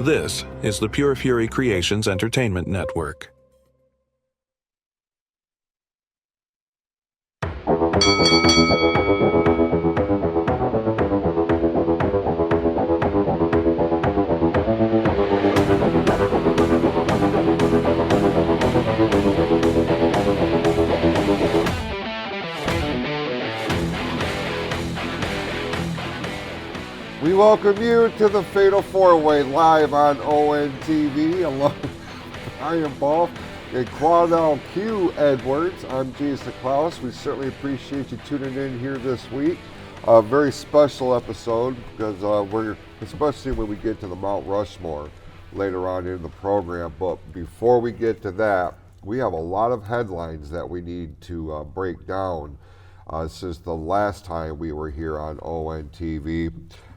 This is the Pure Fury Creations Entertainment Network. We welcome you to the Fatal 4-Way live on ONTV, along with Orion, Bolf, and Quadell Q Edwards. I'm Jason Clouse. We certainly appreciate you tuning in here this week. A very special episode because especially when we get to the Mount Rushmore later on in the program. But before we get to that, we have a lot of headlines that we need to break down since the last time we were here on ONTV.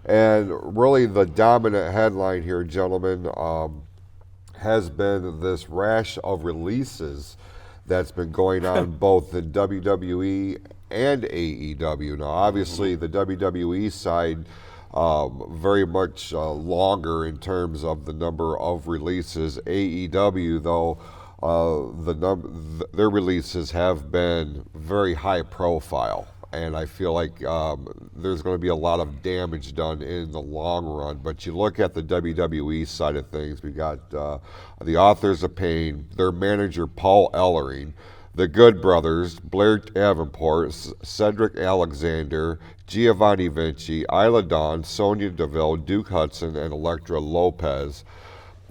And really the dominant headline here, gentlemen, has been this rash of releases that's been going on both in WWE and AEW. Now, obviously, the WWE side very much longer in terms of the number of releases. AEW, though, their releases have been very high profile. And I feel like there's going to be a lot of damage done in the long run. But you look at the WWE side of things, we got the Authors of Pain, their manager Paul Ellering, the Good Brothers, Blair Davenport, Cedric Alexander, Giovanni Vinci, Isla Dawn, Sonya Deville, Duke Hudson, and Elektra Lopez.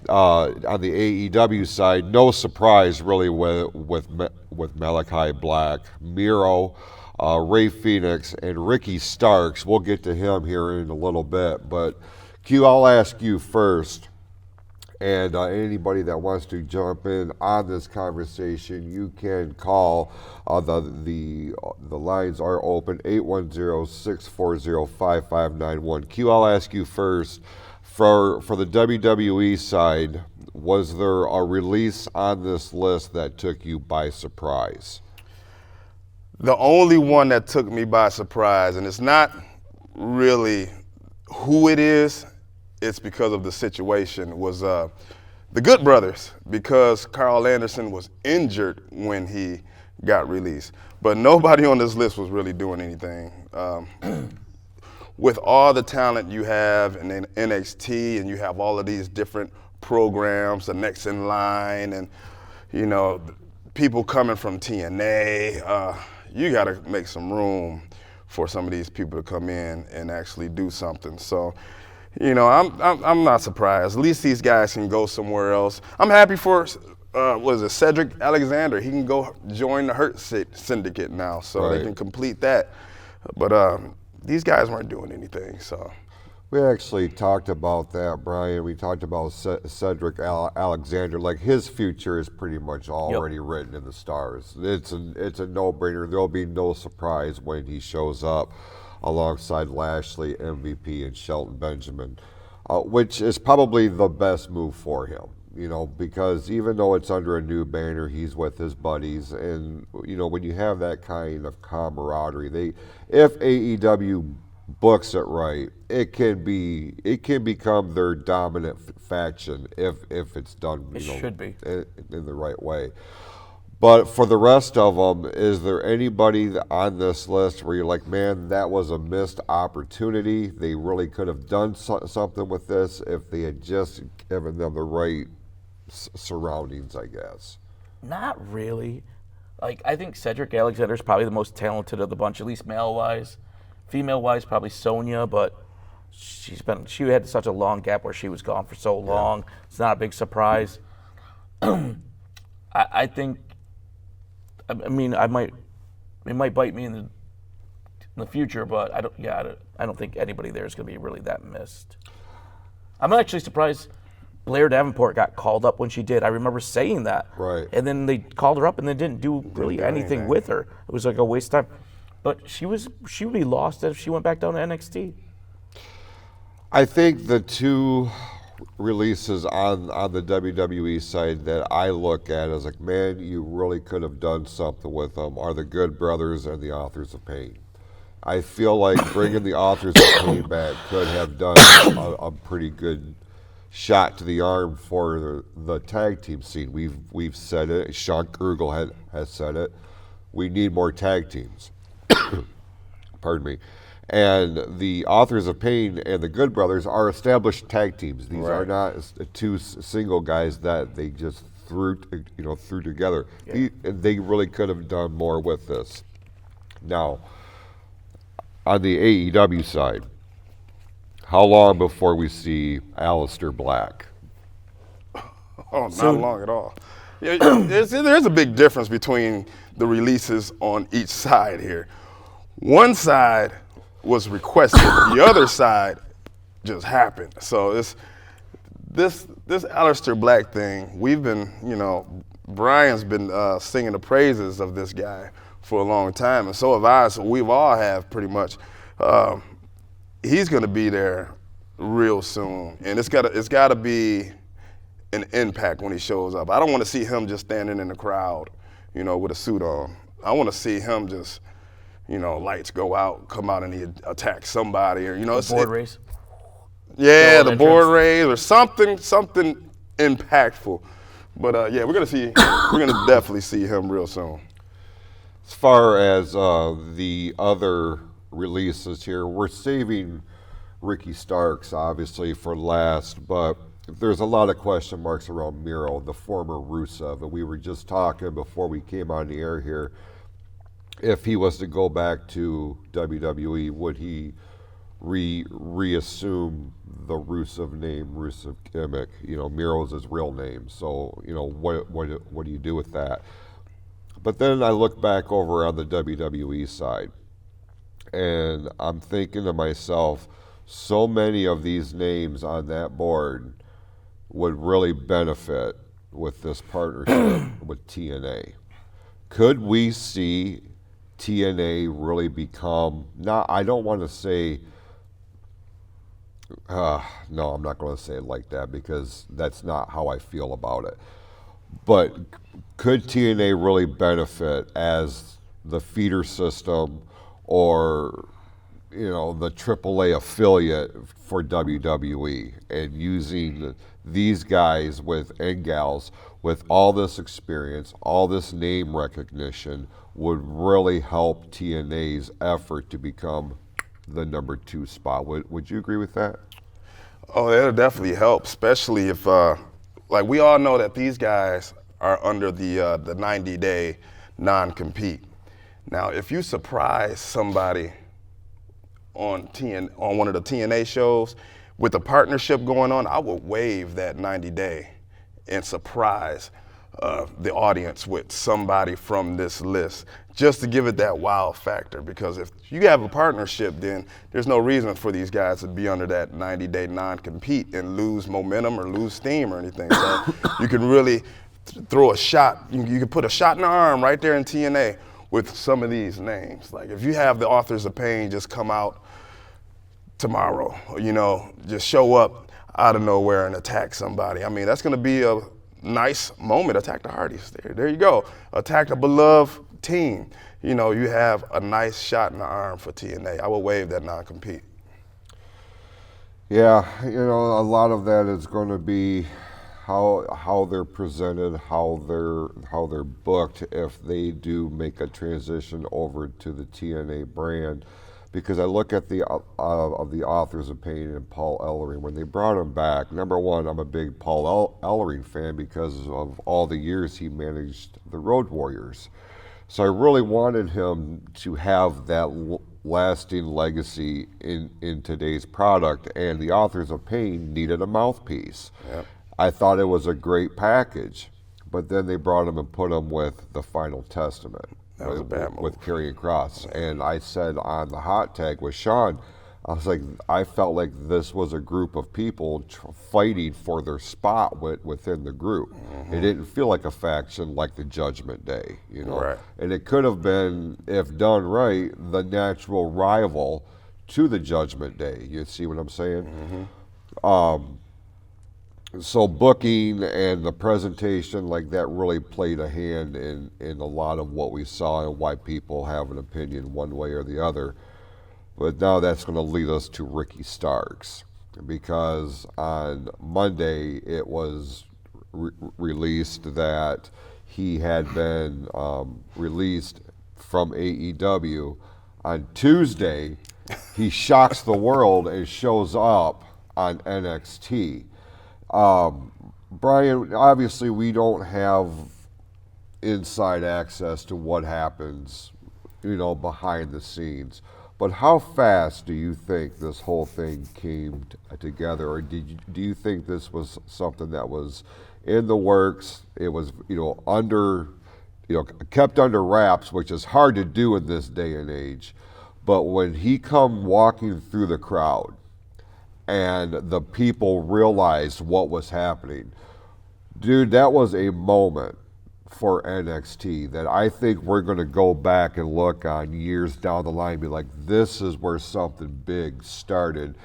On the AEW side, no surprise really with Malachi Black, Miro, Ray Phoenix, and Ricky Starks. We'll get to him here in a little bit, but Q, I'll ask you first, and anybody that wants to jump in on this conversation, you can call. The lines are open, 810-640-5591. Q, I'll ask you first, for the WWE side, was there a release on this list that took you by surprise? The only one that took me by surprise, and it's not really who it is, it's because of the situation, was the Good Brothers, because Carl Anderson was injured when he got released. But nobody on this list was really doing anything. With all the talent you have in NXT, and you have all of these different programs, the next in line, and you know, people coming from TNA, you got to make some room for some of these people to come in and actually do something. So, you know, I'm not surprised. At least these guys can go somewhere else. I'm happy for Cedric Alexander. He can go join the Hurt Syndicate now, so right. They can complete that. But these guys weren't doing anything, so. We actually talked about that, Brian. We talked about Cedric Alexander. Like, his future is pretty much already written in the stars. It's a no-brainer. There'll be no surprise when he shows up alongside Lashley, MVP, and Shelton Benjamin, which is probably the best move for him. You know, because even though it's under a new banner, he's with his buddies, and you know, when you have that kind of camaraderie, if AEW books it right, it can become their dominant faction if it's done. It should be in the right way. But for the rest of them, is there anybody on this list where you're like, man, that was a missed opportunity? They really could have done something with this if they had just given them the right surroundings, I guess. Not really. Like, I think Cedric Alexander is probably the most talented of the bunch, at least male-wise. Female-wise, probably Sonya, but she had such a long gap where she was gone for so long. Yeah. It's not a big surprise. I think, I mean, it might bite me in the future, but I don't think anybody there is going to be really that missed. I'm actually surprised Blair Davenport got called up when she did. I remember saying that. Right. And then they called her up and they didn't do really anything with her. It was like a waste of time. But she would be lost if she went back down to NXT. I think the two releases on the WWE side that I look at as like, man, you really could have done something with them, are the Good Brothers and the Authors of Pain. I feel like bringing the Authors of Pain back could have done a pretty good shot to the arm for the tag team scene. We've said it. Sean Kurgel has said it. We need more tag teams. Pardon me. And the Authors of Pain and the Good Brothers are established tag teams. These are not two single guys that they just threw together. Yeah. They really could have done more with this. Now, on the AEW side, how long before we see Aleister Black? Oh, not long at all. Yeah, there's a big difference between the releases on each side here. One side was requested, the other side just happened. So this Aleister Black thing, we've been, Brian's been singing the praises of this guy for a long time, and so have I. So we've all have pretty much. He's going to be there real soon, and it's got to be an impact when he shows up. I don't want to see him just standing in the crowd, with a suit on. I want to see him just, lights go out, come out and he attack somebody, or the board race. Yeah, the board race or something impactful. But yeah, we're gonna definitely see him real soon. As far as the other releases here, we're saving Ricky Starks obviously for last, but there's a lot of question marks around Miro, the former Rusev, and we were just talking before we came on the air here. If he was to go back to WWE, would he reassume the Rusev name, Rusev gimmick? Miro's his real name. So, what do you do with that? But then I look back over on the WWE side, and I'm thinking to myself, so many of these names on that board would really benefit with this partnership with TNA. Could we see TNA really become, I don't want to say, no, I'm not going to say it like that because that's not how I feel about it. But could TNA really benefit as the feeder system or, the AAA affiliate for WWE, and using these guys and gals with all this experience, all this name recognition would really help TNA's effort to become the number 2 spot. Would you agree with that? Oh, that'll definitely help, especially if, we all know that these guys are under the 90-day non-compete. Now, if you surprise somebody on one of the TNA shows with a partnership going on, I would waive that 90-day and surprise the audience with somebody from this list, just to give it that wow factor. Because if you have a partnership, then there's no reason for these guys to be under that 90-day non-compete and lose momentum or lose steam or anything. So you can really throw a shot. You can put a shot in the arm right there in TNA with some of these names. Like if you have the Authors of Pain just come out tomorrow, just show up out of nowhere and attack somebody. I mean, that's going to be a nice moment. Attack the Hardys. There you go. Attack a beloved team. You have a nice shot in the arm for TNA. I will waive that non-compete. Yeah, a lot of that is going to be how they're presented, how they're booked if they do make a transition over to the TNA brand. Because I look at the Authors of Pain and Paul Ellering, when they brought him back, number one, I'm a big Paul Ellering fan because of all the years he managed the Road Warriors. So I really wanted him to have that lasting legacy in today's product, and the Authors of Pain needed a mouthpiece. Yep. I thought it was a great package, but then they brought him and put him with the Final Testament. That was a bad move. With Karrion Kross. And I said on the hot tag with Sean, I was like, I felt like this was a group of people fighting for their spot within the group. Mm-hmm. It didn't feel like a faction like the Judgment Day, Right. And it could have been, if done right, the natural rival to the Judgment Day. You see what I'm saying? Mm-hmm. So booking and the presentation like that really played a hand in a lot of what we saw and why people have an opinion one way or the other. But now that's going to lead us to Ricky Starks. because on Monday it was released that he had been released from AEW. On Tuesday, he shocks the world and shows up on NXT. Brian, obviously we don't have inside access to what happens, behind the scenes. But how fast do you think this whole thing came together, or do you think this was something that was in the works? It was, kept under wraps, which is hard to do in this day and age. But when he come walking through the crowd, and the people realized what was happening, dude, that was a moment for NXT that I think we're going to go back and look on years down the line and be like, this is where something big started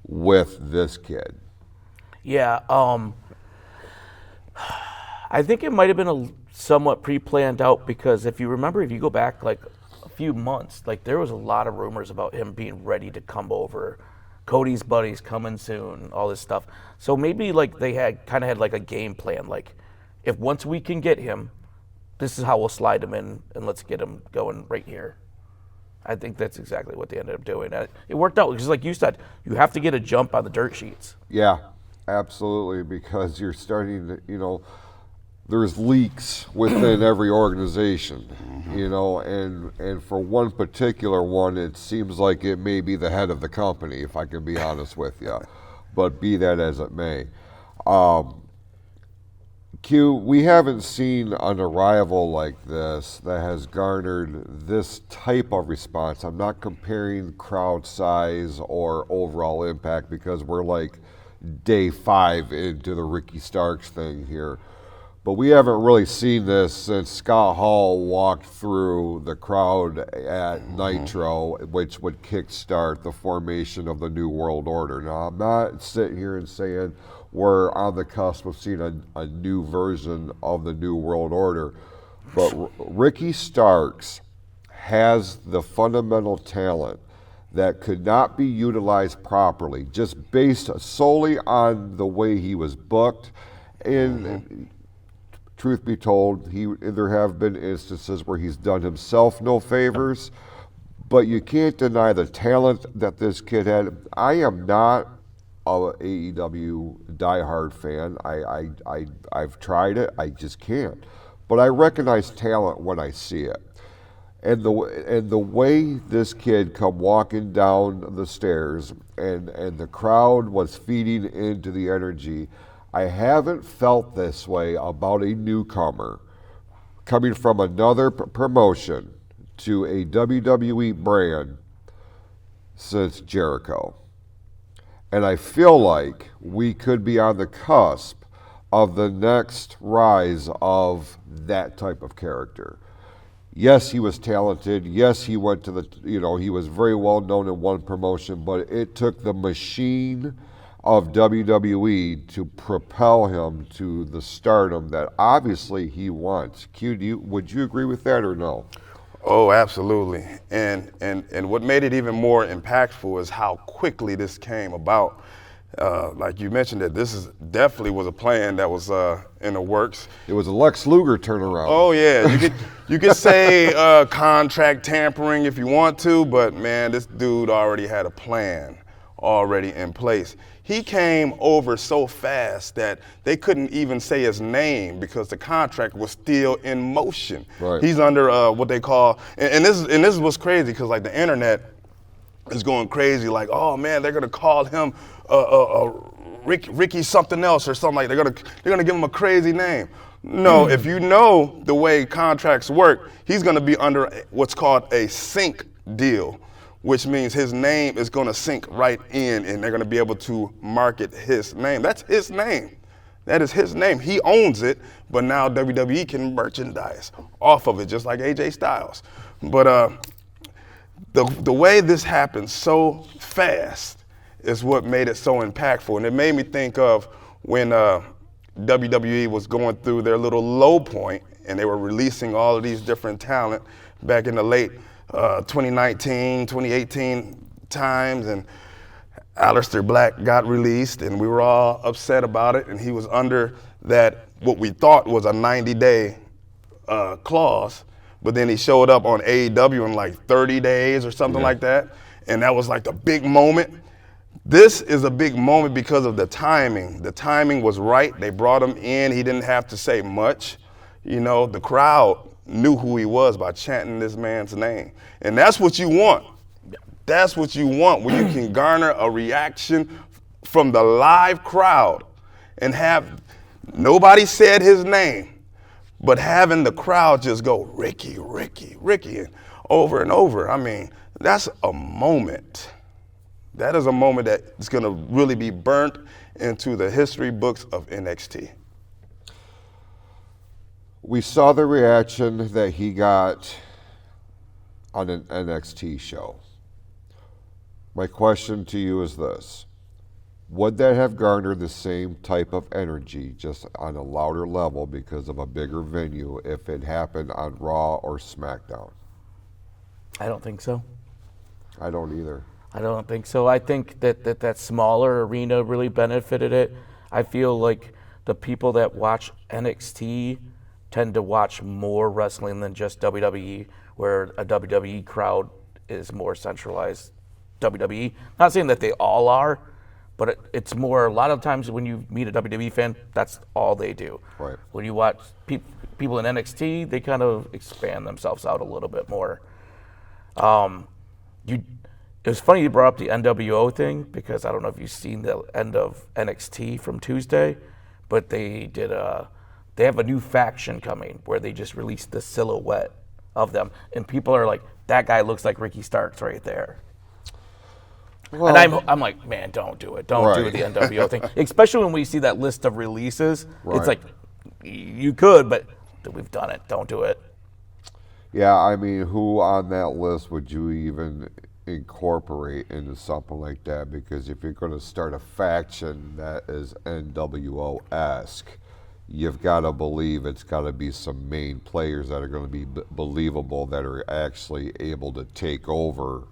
with this kid. Yeah, I think it might have been somewhat pre-planned out, because if you remember, if you go back like a few months, like there was a lot of rumors about him being ready to come over. Cody's buddies coming soon, all this stuff. So maybe like they had like a game plan, like, if once we can get him, this is how we'll slide him in, and let's get him going right here. I think that's exactly what they ended up doing. It worked out, because like you said, you have to get a jump on the dirt sheets. Yeah, absolutely, because you're starting to, there's leaks within every organization, and for one particular one, it seems like it may be the head of the company, if I can be honest with you, but be that as it may. Q, we haven't seen an arrival like this that has garnered this type of response. I'm not comparing crowd size or overall impact, because we're like day 5 into the Ricky Starks thing here. But we haven't really seen this since Scott Hall walked through the crowd at Nitro, which would kickstart the formation of the New World Order. Now, I'm not sitting here and saying we're on the cusp of seeing a new version of the New World Order, but Ricky Starks has the fundamental talent that could not be utilized properly, just based solely on the way he was booked. And truth be told, there have been instances where he's done himself no favors, but you can't deny the talent that this kid had. I am not a AEW diehard fan. I've tried it. I just can't. But I recognize talent when I see it. And the way this kid come walking down the stairs, and the crowd was feeding into the energy, I haven't felt this way about a newcomer coming from another promotion to a WWE brand since Jericho. And I feel like we could be on the cusp of the next rise of that type of character. Yes, he was talented. Yes, he went to he was very well known in one promotion, but it took the machine of WWE to propel him to the stardom that obviously he wants. Q, would you agree with that or no? Oh, absolutely. And what made it even more impactful is how quickly this came about. Like you mentioned, that this definitely was a plan that was in the works. It was a Lex Luger turnaround. Oh yeah, you could say contract tampering if you want to, but man, this dude already had a plan already in place. He came over so fast that they couldn't even say his name because the contract was still in motion. Right. He's under what they call, and this is what's crazy, because like the internet is going crazy, like, oh man, they're gonna call him Ricky something else or something, like they're gonna give him a crazy name. No, if you know the way contracts work, he's gonna be under what's called a sync deal, which means his name is going to sync right in, and they're going to be able to market his name. That's his name. That is his name. He owns it, but now WWE can merchandise off of it, just like AJ Styles. But the way this happened so fast is what made it so impactful, and it made me think of when WWE was going through their little low point, and they were releasing all of these different talent back in the late 2019, 2018 times, and Aleister Black got released, and we were all upset about it, and he was under that, what we thought was a 90-day clause, but then he showed up on AEW in like 30 days or something like that, and that was like the big moment. This is a big moment because of the timing. The timing was right. They brought him in. He didn't have to say much. You know, the crowd knew who he was by chanting this man's name. And that's what you want. That's what you want, when you can garner a reaction from the live crowd and have nobody said his name, but having the crowd just go, Ricky, Ricky, Ricky, and over. I mean, that's a moment. That is a moment that is going to really be burnt into the history books of NXT. We saw the reaction that he got on an NXT show. My question to you is this. Would that have garnered the same type of energy, just on a louder level because of a bigger venue, if it happened on Raw or SmackDown? I don't think so. I don't either. I don't think so. I think that smaller arena really benefited it. I feel like the people that watch NXT tend to watch more wrestling than just WWE, where a WWE crowd is more centralized. WWE. Not saying that they all are, but it's more, a lot of times when you meet a WWE fan, that's all they do. Right. When you watch people in NXT, they kind of expand themselves out a little bit more. It was funny you brought up the NWO thing, because I don't know if you've seen the end of NXT from Tuesday, but they have a new faction coming where they just released the silhouette of them, and people are like, that guy looks like Ricky Starks right there. Well, and I'm like, man, don't do it. Don't do the NWO thing. Especially when we see that list of releases. Right. It's like, you could, but we've done it. Don't do it. Yeah, I mean, who on that list would you even incorporate into something like that? Because if you're going to start a faction that is NWO-esque, you've got to believe it's got to be some main players that are going to be believable, that are actually able to take over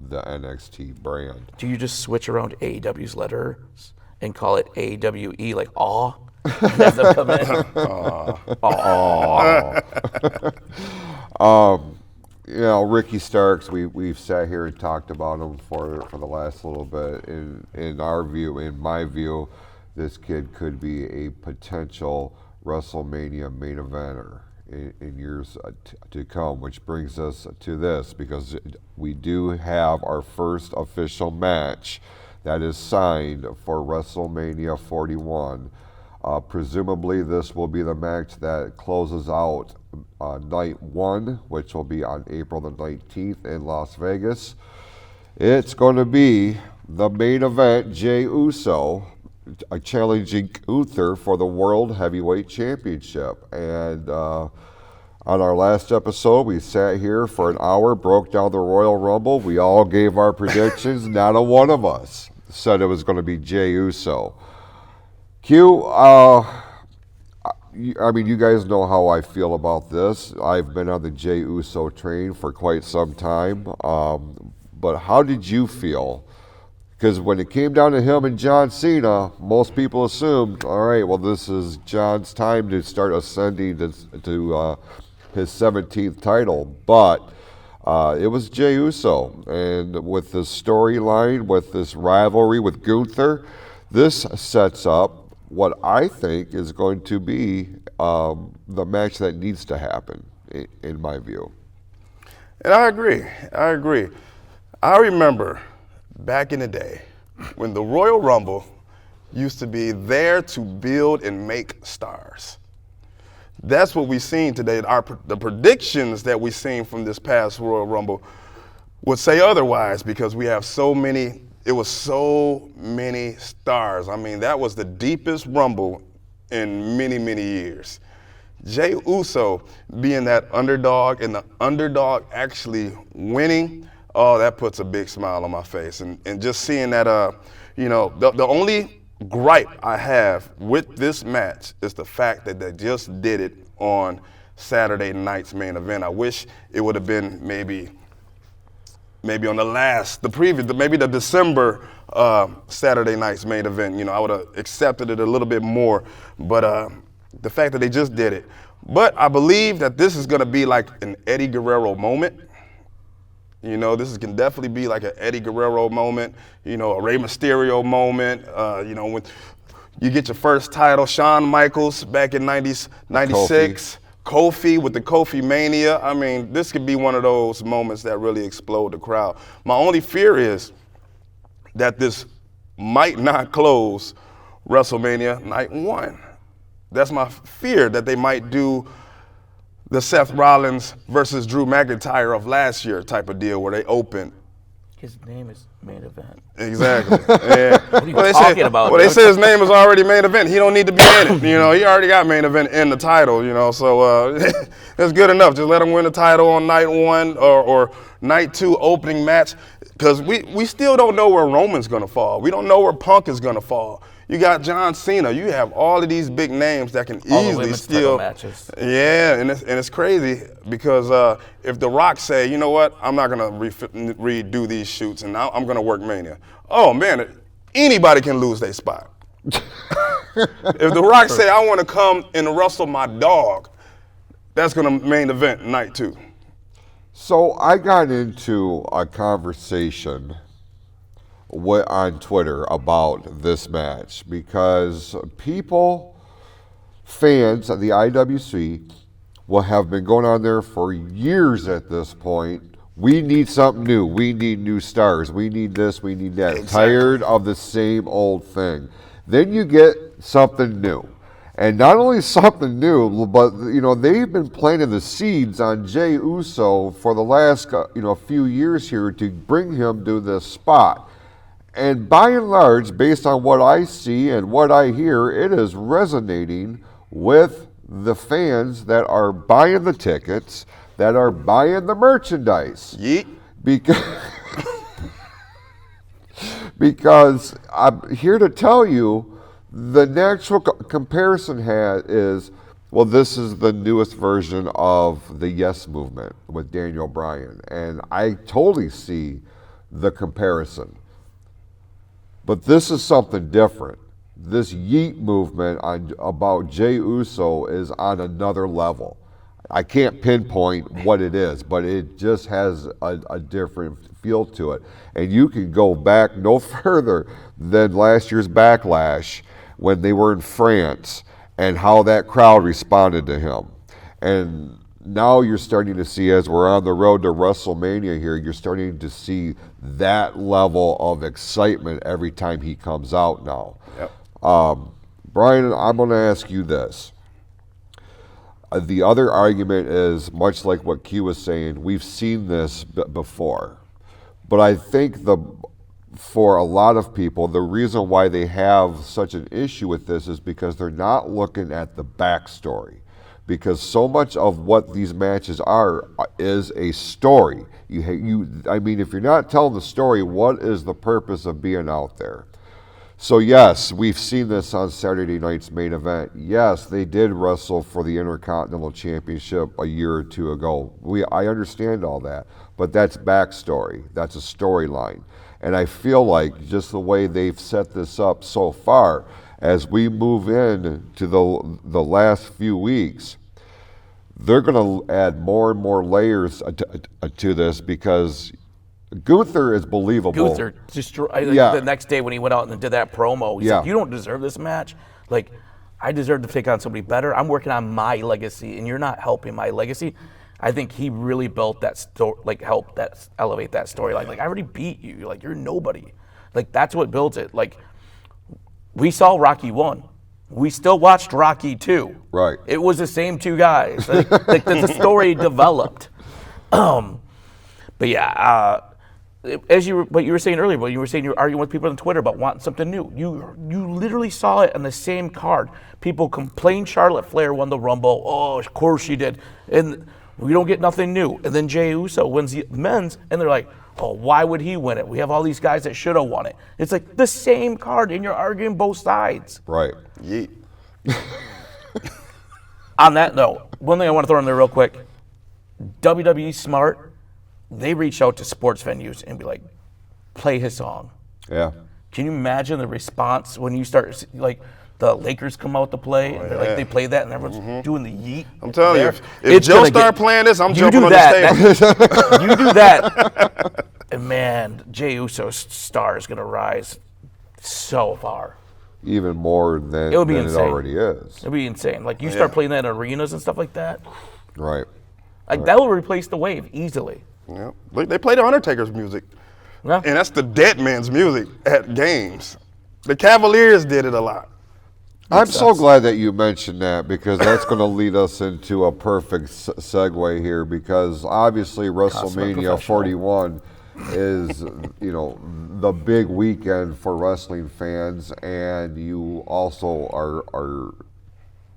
the NXT brand. Do you just switch around AEW's letters and call it AWE, like aw? As them come in? You know, Ricky Starks, we've sat here and talked about him for the last little bit. In our view, in my view, this kid could be a potential WrestleMania main eventer in years to come, which brings us to this, because we do have our first official match that is signed for WrestleMania 41. Presumably this will be the match that closes out night one, which will be on April the 19th in Las Vegas. It's going to be the main event, Jey Uso challenging Gunther for the World Heavyweight Championship. And on our last episode, we sat here for an hour, broke down the Royal Rumble. We all gave our predictions. Not a one of us said it was going to be Jey Uso. Q, I mean, you guys know how I feel about this. I've been on the Jey Uso train for quite some time. But how did you feel? Because when it came down to him and John Cena, most people assumed, all right, well, this is John's time to start ascending to his 17th title. But it was Jey Uso. And with the storyline, with this rivalry with Gunther, this sets up what I think is going to be the match that needs to happen, in my view. And I agree. I remember back in the day when the Royal Rumble used to be there to build and make stars. That's what we've seen today. The predictions that we've seen from this past Royal Rumble would say otherwise, because we have so many. It was so many stars. I mean, that was the deepest Rumble in many, many years. Jey Uso being that underdog, and the underdog actually winning, oh, that puts a big smile on my face. And just seeing that, the only gripe I have with this match is the fact that they just did it on Saturday night's main event. I wish it would have been maybe maybe on maybe the December Saturday night's main event. You know, I would have accepted it a little bit more. But the fact that they just did it. But I believe that this is going to be like an Eddie Guerrero moment. You know, this can definitely be like an Eddie Guerrero moment, you know, a Rey Mysterio moment. You know, when you get your first title, Shawn Michaels back in 96, Kofi with the Kofi Mania. I mean, this could be one of those moments that really explode the crowd. My only fear is that this might not close WrestleMania Night 1. That's my fear, that they might do the Seth Rollins versus Drew McIntyre of last year type of deal where they open. His name is main event. Exactly. Yeah. What are you talking about? Well, they say his name is already main event. He don't need to be in it. You know, he already got main event in the title, you know, so that's good enough. Just let him win the title on night 1 or night 2 opening match, because we still don't know where Roman's going to fall. We don't know where Punk is going to fall. You got John Cena. You have all of these big names that can easily steal matches. Yeah, and it's crazy because if The Rock say, you know what, I'm not gonna redo these shoots, and now I'm gonna work Mania. Oh man, anybody can lose their spot. If The Rock say, I want to come and wrestle my dog, that's gonna main event night 2. So I got into a conversation on Twitter about this match because fans of the IWC will have been going on there for years at this point. We need something new. We need new stars. We need this. We need that. Exactly. Tired of the same old thing. Then you get something new. And not only something new, but you know, they've been planting the seeds on Jey Uso for the last few years here to bring him to this spot. And by and large, based on what I see and what I hear, it is resonating with the fans that are buying the tickets, that are buying the merchandise. Yeet. Because I'm here to tell you, the natural comparison is, well, this is the newest version of the Yes Movement with Daniel Bryan. And I totally see the comparison. But this is something different. This Yeet movement about Jey Uso is on another level. I can't pinpoint what it is, but it just has a different feel to it. And you can go back no further than last year's Backlash when they were in France and how that crowd responded to him. And now you're starting to see, as we're on the road to WrestleMania here, you're starting to see that level of excitement every time he comes out now. Yep. Brian, I'm going to ask you this. The other argument is, much like what Q was saying, we've seen this before. But I think for a lot of people, the reason why they have such an issue with this is because they're not looking at the backstory. Because so much of what these matches are is a story. I mean, if you're not telling the story, what is the purpose of being out there? So yes, we've seen this on Saturday night's main event. Yes, they did wrestle for the Intercontinental Championship a year or two ago. I understand all that, but that's backstory. That's a storyline. And I feel like just the way they've set this up so far, as we move in to the last few weeks, they're going to add more and more layers to this, because Gunther is believable. Gunther the next day when he went out and did that promo, he said, "You don't deserve this match. Like, I deserve to take on somebody better. I'm working on my legacy, and you're not helping my legacy." I think he really built that story, helped that elevate that storyline. Like, I already beat you. Like, you're nobody. Like, that's what builds it. Like, we saw Rocky 1. We still watched Rocky 2. Right. It was the same two guys. Like the story developed. But yeah, what you were saying earlier, you were arguing with people on Twitter about wanting something new. You literally saw it on the same card. People complained Charlotte Flair won the Rumble. Oh, of course she did. And we don't get nothing new. And then Jey Uso wins the men's, and they're like, oh, why would he win it? We have all these guys that should have won it. It's like the same card, and you're arguing both sides. Right. Yeet. On that note, one thing I want to throw in there real quick. WWE smart. they reach out to sports venues and be like, play his song. Yeah. Can you imagine the response when you start, like, the Lakers come out to play, and they're like, they play that, and everyone's doing the yeet. I'm telling you, there. if Joe start playing this, I'm jumping on that, the stage. You do that, and man, Jey Uso's star is going to rise so far. Even more than It would be it insane. already is. It'd be insane. Like, you start playing that in arenas and stuff like that. Right. Like, that will replace the Wave easily. Yeah. They play the Undertaker's music, Yeah. and that's the dead man's music at games. The Cavaliers did it a lot. I'm so glad that you mentioned that, because that's going to lead us into a perfect segue here, because obviously WrestleMania 41 is, you know, the big weekend for wrestling fans, and you also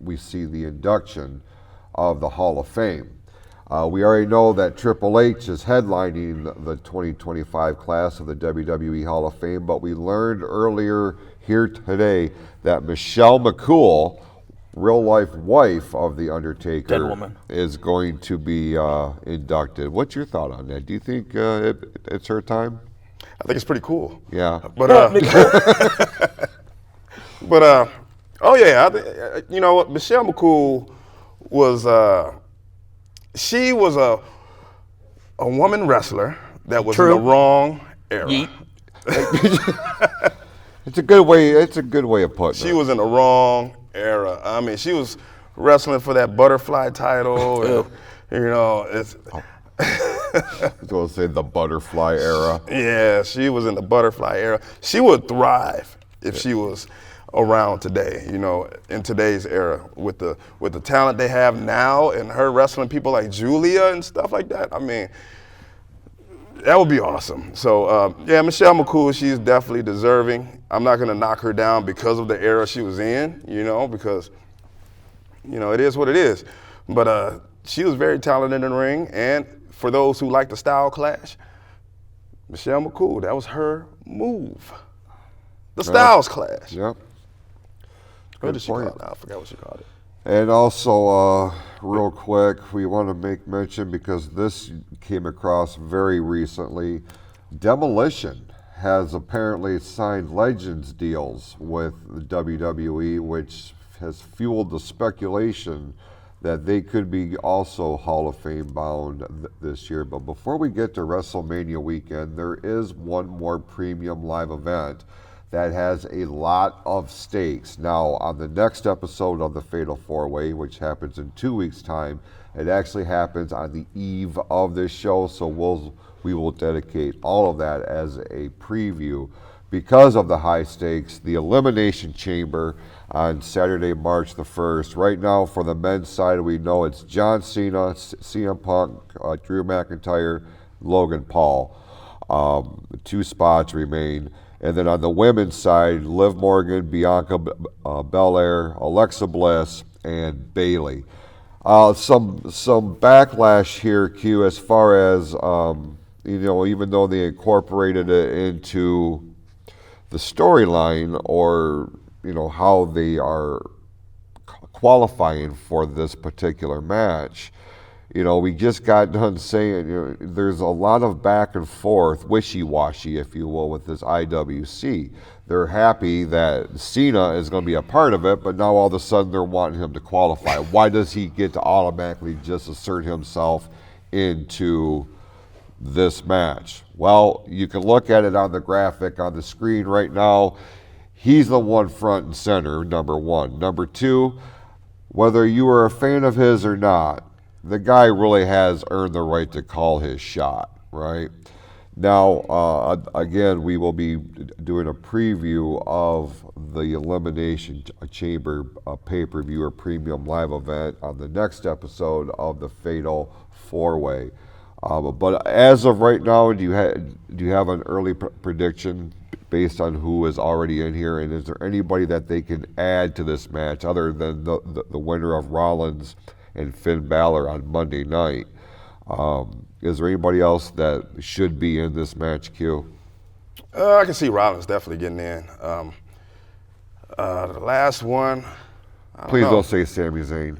we see the induction of the Hall of Fame. We already know that Triple H is headlining the 2025 class of the WWE Hall of Fame, but we learned earlier here today that Michelle McCool, real-life wife of The Undertaker, Dead woman, is going to be inducted. What's your thought on that? Do you think it's her time? I think it's pretty cool. Yeah. But oh yeah, you know what? Michelle McCool was she was a woman wrestler that was in the wrong era. Yeet. It's a good way. It's a good way of putting it. She was in the wrong era. I mean, she was wrestling for that butterfly title. And, you know, it's. I was going to say the butterfly era. Yeah, she was in the butterfly era. She would thrive if she was around today. You know, in today's era, with the talent they have now, and her wrestling people like Julia and stuff like that. I mean, that would be awesome. So yeah, Michelle McCool, she's definitely deserving. I'm not gonna knock her down because of the era she was in, you know, because, you know, it is what it is. But she was very talented in the ring, and for those who like the style clash, Michelle McCool, that was her move. The Styles Clash. Yep. What did she call it? I forgot what she called it. And also, real quick, we want to make mention, because this came across very recently, Demolition has apparently signed Legends deals with the WWE, which has fueled the speculation that they could be also Hall of Fame bound this year. But before we get to WrestleMania weekend, there is one more premium live event that has a lot of stakes. Now, on the next episode of the Fatal 4-Way, which happens in 2 weeks' time, it actually happens on the eve of this show, so we will dedicate all of that as a preview. Because of the high stakes, the Elimination Chamber on Saturday, March the 1st. Right now, for the men's side, we know it's John Cena, CM Punk, Drew McIntyre, Logan Paul. 2 spots remain. And then on the women's side, Liv Morgan, Bianca Belair, Alexa Bliss, and Bayley. Some backlash here, Q, as far as, you know, even though they incorporated it into the storyline, or, you know, how they are qualifying for this particular match. You know, we just got done saying, you know, there's a lot of back and forth, wishy-washy, if you will, with this IWC. They're happy that Cena is going to be a part of it, but now all of a sudden they're wanting him to qualify. Why does he get to automatically just assert himself into this match? Well, you can look at it on the graphic on the screen right now. He's the one front and center, number one. Number two, whether you are a fan of his or not, the guy really has earned the right to call his shot, right? Now, again, we will be doing a preview of the Elimination Chamber pay-per-view or premium live event on the next episode of the Fatal 4-Way. But as of right now, do you have an early prediction based on who is already in here? And is there anybody that they can add to this match other than the winner of Rollins and Finn Balor on Monday night? Is there anybody else that should be in this match, Q? I can see Rollins definitely getting in. The last one, Please don't say Sami Zayn.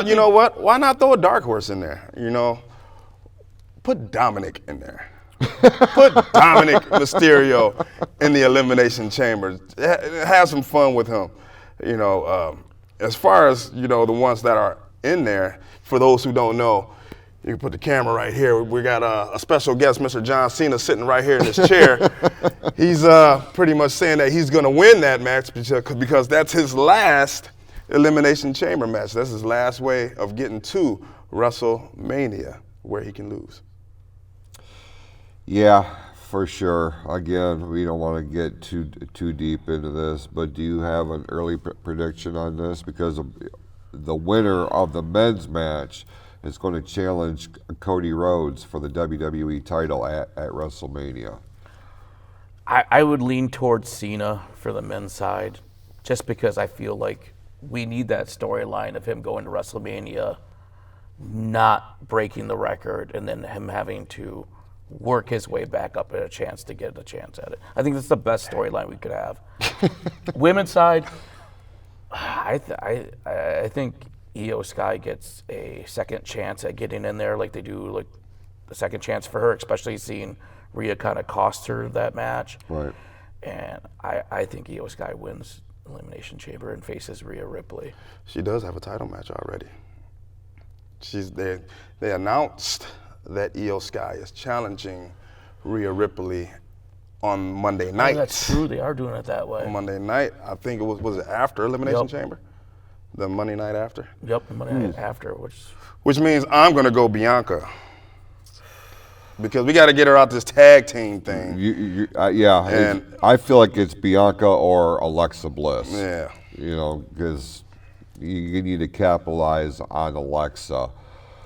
You know what? Why not throw a dark horse in there? You know, put Dominic in there. Put Dominic Mysterio in the Elimination Chamber. Have some fun with him. You know, as far as, you know, the ones that are in there, for those who don't know, you can put the camera right here. We got a special guest, Mr. John Cena, sitting right here in his chair. He's pretty much saying that he's going to win that match because that's his last Elimination Chamber match. That's his last way of getting to WrestleMania, where he can lose. Yeah, for sure. Again, we don't want to get too deep into this, but do you have an early prediction on this? Because the winner of the men's match is going to challenge Cody Rhodes for the WWE title at WrestleMania. I would lean towards Cena for the men's side, just because I feel like we need that storyline of him going to WrestleMania, not breaking the record, and then him having to work his way back up at a chance to get a chance at it. I think that's the best storyline we could have. Women's side, I think Io Sky gets a second chance at getting in there, like they do, like the second chance for her, especially seeing Rhea kind of cost her that match. Right. And I think Io Sky wins Elimination Chamber and faces Rhea Ripley. She does have a title match already. They announced that Io Sky is challenging Rhea Ripley on Monday night. Oh, that's true. They are doing it that way. On Monday night, I think it was it after Elimination Chamber? The Monday night after? Yep, the Monday night after, Which means I'm going to go Bianca. Because we got to get her out this tag team thing. And I feel like it's Bianca or Alexa Bliss. Yeah. You know, because you need to capitalize on Alexa.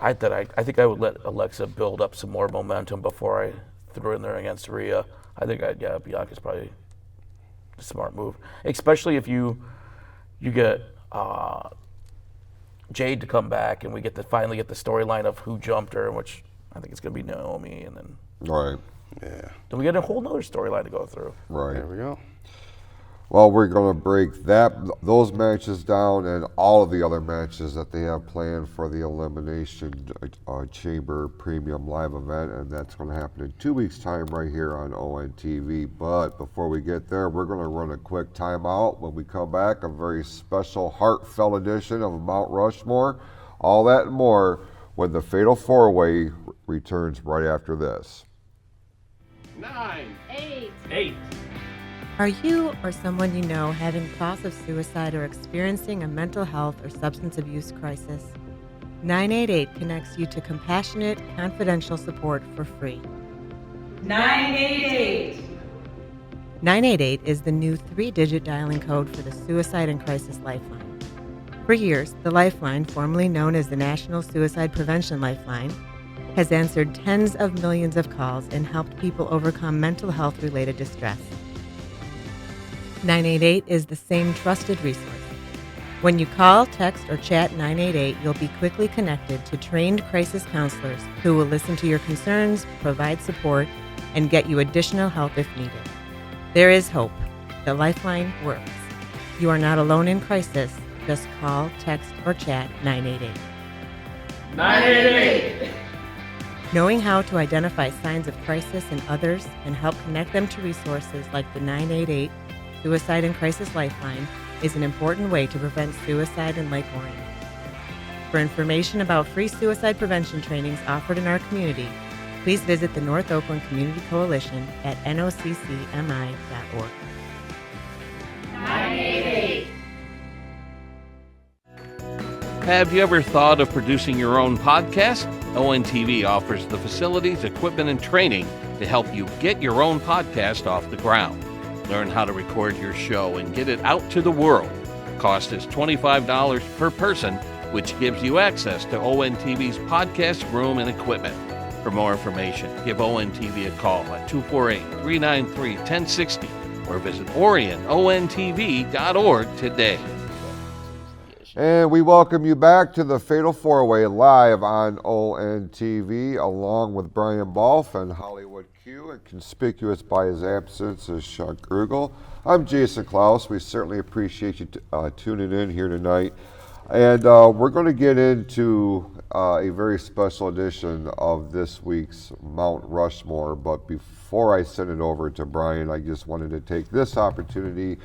I think I would let Alexa build up some more momentum before I threw in there against Rhea. I think Bianca's probably a smart move, especially if you get Jade to come back and we finally get the storyline of who jumped her, which I think it's going to be Naomi, and then Right. Yeah. then we get a whole nother storyline to go through. Right. There we go. Well, we're going to break those matches down and all of the other matches that they have planned for the Elimination Chamber Premium Live event, and that's going to happen in 2 weeks' time right here on ONTV. But before we get there, we're going to run a quick timeout. When we come back, a very special, heartfelt edition of Mount Rushmore. All that and more when the Fatal 4-Way returns right after this. 9, 8. Are you or someone you know having thoughts of suicide or experiencing a mental health or substance abuse crisis? 988 connects you to compassionate, confidential support for free. 988. 988 is the new 3-digit dialing code for the Suicide and Crisis Lifeline. For years, the Lifeline, formerly known as the National Suicide Prevention Lifeline, has answered tens of millions of calls and helped people overcome mental health-related distress. 988 is the same trusted resource. When you call, text, or chat 988, you'll be quickly connected to trained crisis counselors who will listen to your concerns, provide support, and get you additional help if needed. There is hope. The Lifeline works. You are not alone in crisis. Just call, text, or chat 988. 988. Knowing how to identify signs of crisis in others and help connect them to resources like the 988 Suicide and Crisis Lifeline is an important way to prevent suicide in Lake Orion. For information about free suicide prevention trainings offered in our community, please visit the North Oakland Community Coalition at noccmi.org. 988. Have you ever thought of producing your own podcast? ONTV offers the facilities, equipment, and training to help you get your own podcast off the ground. Learn how to record your show and get it out to the world. Cost is $25 per person, which gives you access to ONTV's podcast room and equipment. For more information, give ONTV a call at 248-393-1060 or visit orionontv.org today. And we welcome you back to the Fatal 4-Way live on ONTV, along with Brian Bolf and Hollywood Q, and conspicuous by his absence is Sean Krugel. I'm Jason Clouse. We certainly appreciate you tuning in here tonight. And we're going to get into a very special edition of this week's Mount Rushmore. But before I send it over to Brian, I just wanted to take this opportunity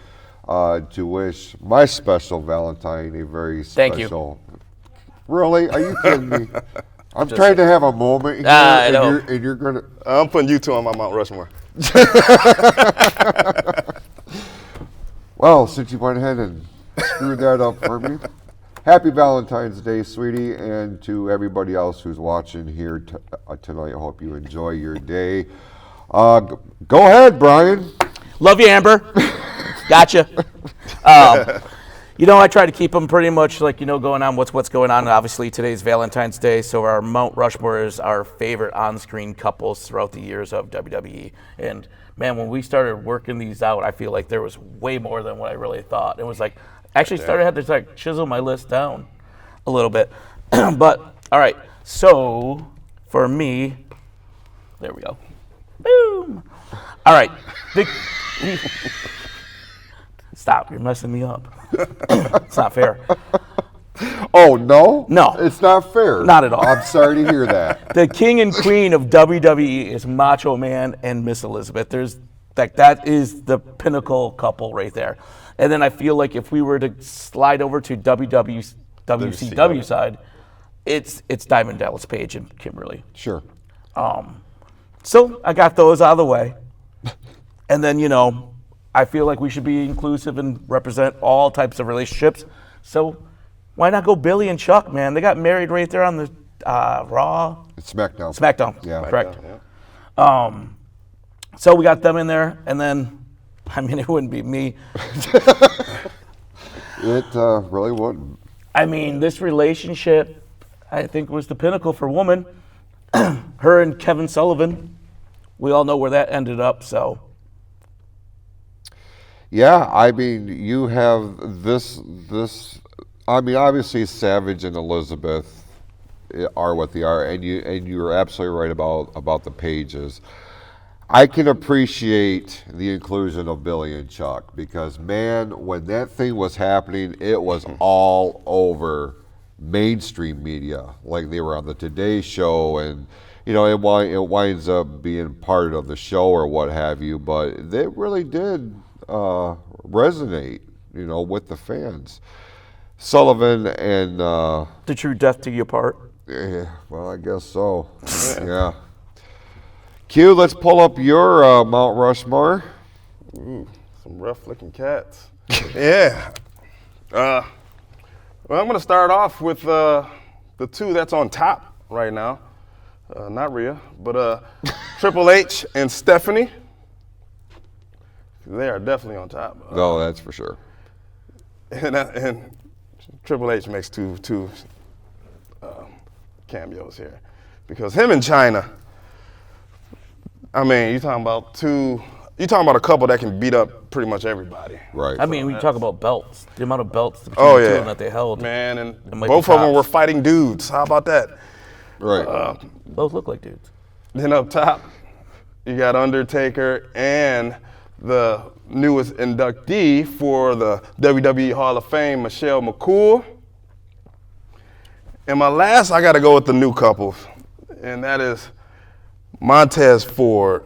to wish my special Valentine a very special. Thank you. Really? Are you kidding me? I'm trying to have a moment here, I know. and you're going to. I'm putting you two on my Mount Rushmore. Well, since you went ahead and screwed that up for me, happy Valentine's Day, sweetie, and to everybody else who's watching here tonight. I hope you enjoy your day. Go ahead, Brian. Love you, Amber. Gotcha. I try to keep them pretty much like, going on what's going on. Obviously, today's Valentine's Day, so our Mount Rushmore is our favorite on-screen couples throughout the years of WWE. And, man, when we started working these out, I feel like there was way more than what I really thought. It was like, actually had to chisel my list down a little bit. But, all right, so for me, there we go. Boom. All right. Stop, you're messing me up. It's not fair. Oh, no? No. It's not fair. Not at all. I'm sorry to hear that. The king and queen of WWE is Macho Man and Miss Elizabeth. That is the pinnacle couple right there. And then I feel like if we were to slide over to WCW side, it's Diamond Dallas Page and Kimberly. Sure. So I got those out of the way. And then, I feel like we should be inclusive and represent all types of relationships. So why not go Billy and Chuck, man? They got married right there on the Raw. It's SmackDown. SmackDown, Yeah. correct. Yeah. So we got them in there, and then, it wouldn't be me. It really wouldn't. This relationship, I think, was the pinnacle for woman. Her and Kevin Sullivan. We all know where that ended up, so. Yeah, you have this. Obviously, Savage and Elizabeth are what they are, and you're absolutely right about the Pages. I can appreciate the inclusion of Billy and Chuck because, man, when that thing was happening, it was all over mainstream media. Like they were on the Today Show, and it winds up being part of the show or what have you. But they really did resonate, with the fans. Sullivan and The true death to you apart. yeah, well, I guess so. Yeah. Q, let's pull up your Mount Rushmore. Ooh, some rough-looking cats. Yeah. Well, I'm going to start off with the two that's on top right now. Not Rhea, but Triple H and Stephanie. They are definitely on top. No, that's for sure. And Triple H makes two cameos here, because him and China. You're talking about a couple that can beat up pretty much everybody. Right. We talk about belts, the amount of belts between Oh the two yeah, of them that they held. man, and might be both of them tops. were fighting dudes. How about that? Right. Both look like dudes. Then up top, you got Undertaker and the newest inductee for the WWE Hall of Fame, Michelle McCool. And my last, I got to go with the new couple, and that is Montez Ford,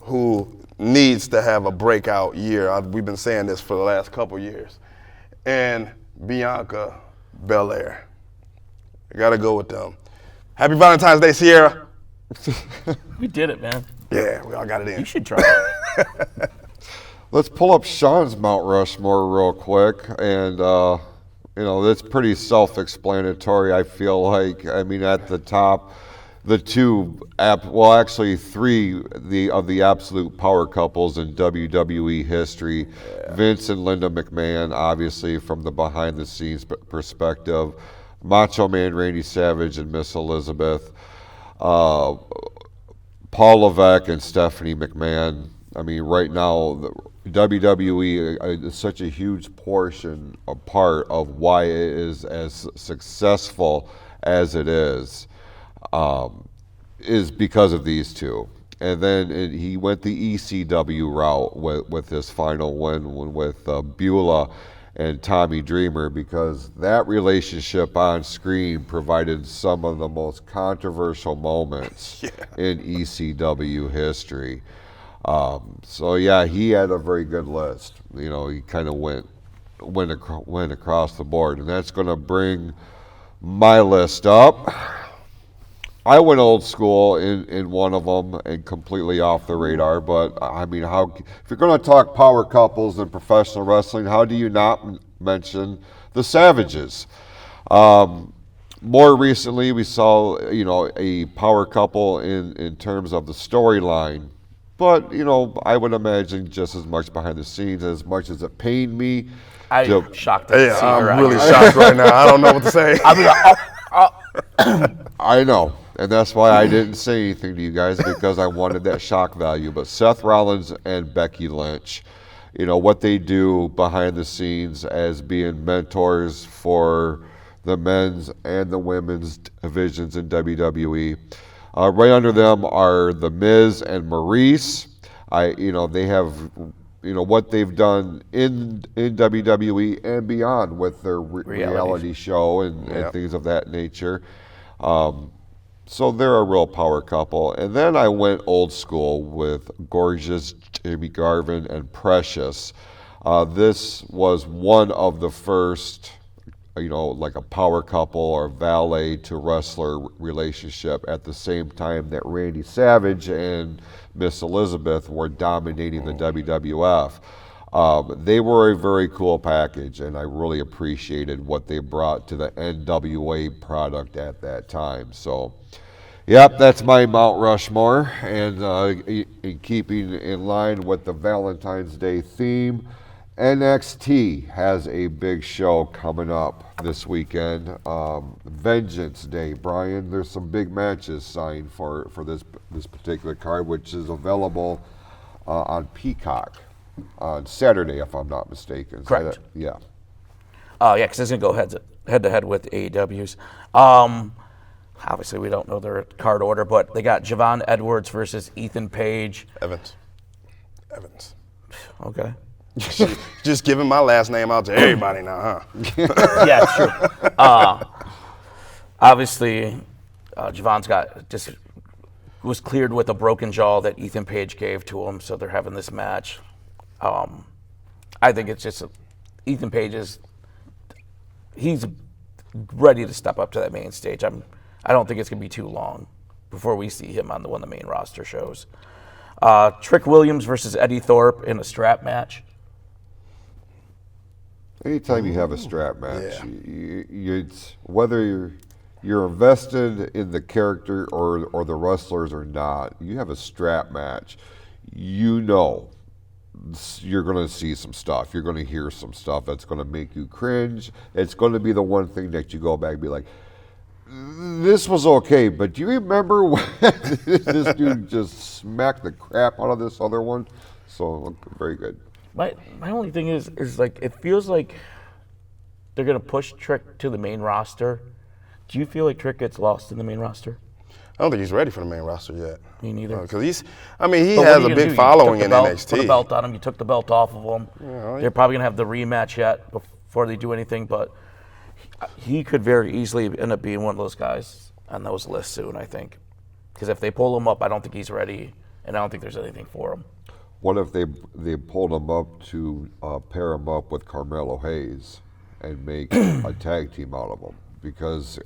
who needs to have a breakout year. We've been saying this for the last couple years. And Bianca Belair. I got to go with them. Happy Valentine's Day, Sierra. We did it, man. Yeah, we all got it in. You should try it. Let's pull up Sean's Mount Rushmore real quick, and it's pretty self-explanatory. I feel like, at the top, the three of the absolute power couples in WWE history. Yeah. Vince and Linda McMahon, obviously from the behind-the-scenes perspective. Macho Man Randy Savage and Miss Elizabeth. Paul Levesque and Stephanie McMahon. Right now, WWE is such a huge a part of why it is as successful as it is because of these two. And then he went the ECW route with his final win with Beulah and Tommy Dreamer, because that relationship on screen provided some of the most controversial moments in ECW history. So yeah, he had a very good list. You know, he kind of went across the board, and that's going to bring my list up. I went old school in one of them and completely off the radar, but I mean, if you're going to talk power couples in professional wrestling, how do you not mention the Savages? More recently, we saw, you know, a power couple in terms of the storyline, but, you know, I would imagine just as much behind the scenes. As much as it pained me. I'm shocked to see her. I'm really shocked right now. I don't know what to say. I know, and that's why I didn't say anything to you guys, because I wanted that shock value. But Seth Rollins and Becky Lynch, you know, what they do behind the scenes as being mentors for the men's and the women's divisions in WWE. Right under them are The Miz and Maurice. They have, you know, what they've done in WWE and beyond with their reality show and things of that nature. So they're a real power couple. And then I went old school with Gorgeous, Jamie Garvin, and Precious. This was one of the first, you know, like a power couple or valet to wrestler relationship at the same time that Randy Savage and Miss Elizabeth were dominating the WWF. They were a very cool package, and I really appreciated what they brought to the NWA product at that time. So, yep, that's my Mount Rushmore. And in keeping in line with the Valentine's Day theme, NXT has a big show coming up this weekend. Vengeance Day, Brian. There's some big matches signed for this particular card, which is available on Peacock on Saturday, if I'm not mistaken. Correct. Yeah. Because it's going to go head to head with AEW's. Obviously, we don't know their card order, but they got Javon Edwards versus Ethan Page. Evans. Okay. Just giving my last name out to everybody now, huh? Yeah, it's true. Obviously, Javon's was cleared with a broken jaw that Ethan Page gave to him, so they're having this match. I think it's just Ethan Page he's ready to step up to that main stage. I don't think it's going to be too long before we see him on one of the main roster shows. Trick Williams versus Eddie Thorpe in a strap match. Anytime you have a strap match, whether you're invested in the character or the wrestlers or not, you have a strap match, you know you're going to see some stuff. You're going to hear some stuff that's going to make you cringe. It's going to be the one thing that you go back and be like, this was okay, but do you remember when this dude just smacked the crap out of this other one? So, very good. My only thing is like, it feels like they're going to push Trick to the main roster. Do you feel like Trick gets lost in the main roster? I don't think he's ready for the main roster yet. Me neither. Because he has a big following in NXT. Put a belt on him. You took the belt off of him. They're probably going to have the rematch yet before they do anything, but he could very easily end up being one of those guys on those lists soon, I think. Because if they pull him up, I don't think he's ready, and I don't think there's anything for him. What if they pulled him up to pair him up with Carmelo Hayes and make a tag team out of him? Because